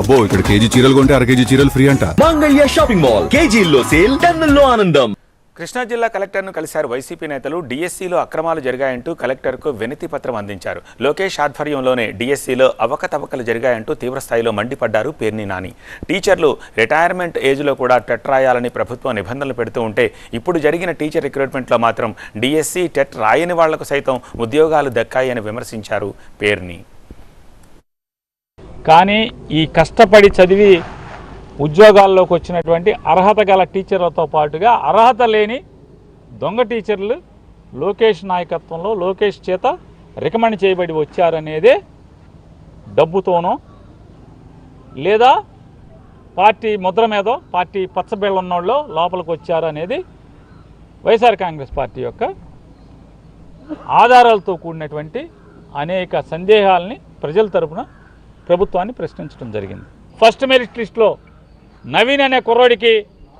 అబ్బో ఇక్కడ కేజీ చీరలు కొంటే అర కేజీ చీరలు ఫ్రీ అంట. మంగళ్య షాపింగ్ మాల్ కేజీల్లో సేల్, టన్నుల్లో ఆనందం. కృష్ణా జిల్లా కలెక్టర్ను కలిశారు వైసీపీ నేతలు. డిఎస్సీలో అక్రమాలు జరిగాయంటూ కలెక్టర్కు వినతి పత్రం అందించారు. లోకేష్ ఆధ్వర్యంలోనే డిఎస్సీలో అవకతవకలు జరిగాయంటూ తీవ్రస్థాయిలో మండిపడ్డారు పేర్ని నాని. టీచర్లు రిటైర్మెంట్ ఏజ్లో కూడా టెట్ రాయాలని ప్రభుత్వం నిబంధనలు పెడుతూ ఉంటే ఇప్పుడు జరిగిన టీచర్ రిక్రూట్మెంట్లో మాత్రం డిఎస్సీ టెట్ రాయని వాళ్లకు సైతం ఉద్యోగాలు దక్కాయని విమర్శించారు పేర్ని. కానీ ఈ కష్టపడి చదివి ఉద్యోగాల్లోకి వచ్చినటువంటి అర్హత గల టీచర్లతో పాటుగా అర్హత లేని దొంగ టీచర్లు లోకేష్ నాయకత్వంలో లోకేష్ చేత రికమెండ్ చేయబడి వచ్చారనేదే డబ్బుతోనో లేదా పార్టీ ముద్ర మీదో పార్టీ పచ్చబిళ్ళన్నోళ్ళు లోపలికి వచ్చారనేది వైఎస్ఆర్ కాంగ్రెస్ పార్టీ యొక్క ఆధారాలతో కూడినటువంటి అనేక సందేహాలని ప్రజల తరపున ప్రభుత్వాన్ని ప్రశ్నించడం జరిగింది. ఫస్ట్ మెరిట్ లిస్టులో నవీన్ అనే కుర్రోడికి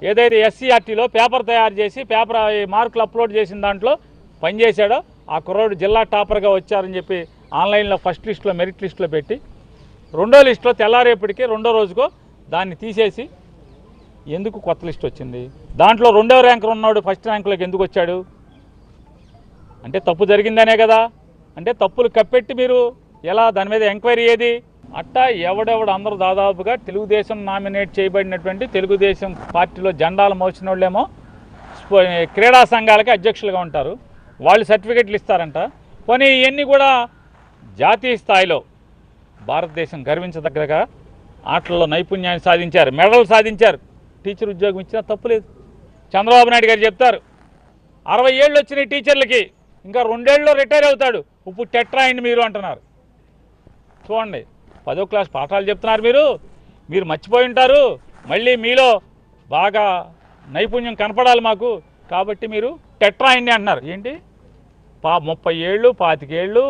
ఏదైతే ఎస్సీఆర్టీలో పేపర్ తయారు చేసి పేపర్ మార్కులు అప్లోడ్ చేసిన దాంట్లో పనిచేశాడో ఆ కుర్రోడు జిల్లా టాపర్గా వచ్చారని చెప్పి ఆన్లైన్లో ఫస్ట్ లిస్టులో మెరిట్ లిస్టులో పెట్టి రెండో లిస్టులో తెల్లారేపటికి రెండో రోజుకో దాన్ని తీసేసి ఎందుకు కొత్త లిస్ట్ వచ్చింది? దాంట్లో రెండో ర్యాంకర్ ఉన్నాడు ఫస్ట్ ర్యాంకులోకి ఎందుకు వచ్చాడు? అంటే తప్పు జరిగిందనే కదా. అంటే తప్పులు కప్పెట్టి మీరు ఎలా దాని మీద ఎంక్వైరీ ఏది? అట్టా ఎవడెవడు అందరూ దాదాపుగా తెలుగుదేశం నామినేట్ చేయబడినటువంటి తెలుగుదేశం పార్టీలో జెండాలు మోసిన వాళ్ళేమో క్రీడా సంఘాలకి అధ్యక్షులుగా ఉంటారు, వాళ్ళు సర్టిఫికెట్లు ఇస్తారంట. పోనీ ఇవన్నీ కూడా జాతీయ స్థాయిలో భారతదేశం గర్వించదగ్గగా ఆటల్లో నైపుణ్యాన్ని సాధించారు, మెడల్ సాధించారు, టీచర్ ఉద్యోగం ఇచ్చినా తప్పులేదు. చంద్రబాబు నాయుడు గారు చెప్తారు 60 ఏళ్ళు వచ్చిన టీచర్లకి ఇంకా 2 ఏళ్ళలో రిటైర్ అవుతాడు, ఇప్పుడు టెట్ రాయండి మీరు అంటున్నారు. చూడండి, 10వ క్లాస్ పాఠాలు చెప్తున్నారు మీరు మర్చిపోయి ఉంటారు. మళ్ళీ మీలో బాగా నైపుణ్యం కనపడాలి మాకు, కాబట్టి మీరు టెట్ రాయండి అంటున్నారు. ఏంటి 30 ఏళ్ళు 25 ఏళ్ళు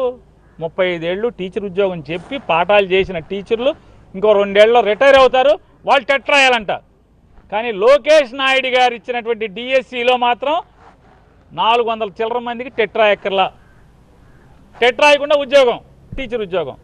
35 ఏళ్ళు టీచర్ ఉద్యోగం చెప్పి పాఠాలు చేసిన టీచర్లు ఇంకో 2 ఏళ్ళలో రిటైర్ అవుతారు, వాళ్ళు టెట్ రాయాలంట. కానీ లోకేష్ నాయుడు గారు ఇచ్చినటువంటి డిఎస్సిలో మాత్రం 400 చిల్లర మందికి టెట్ రాయక్కర్లా, టెట్ రాయకుండా ఉద్యోగం, టీచర్ ఉద్యోగం.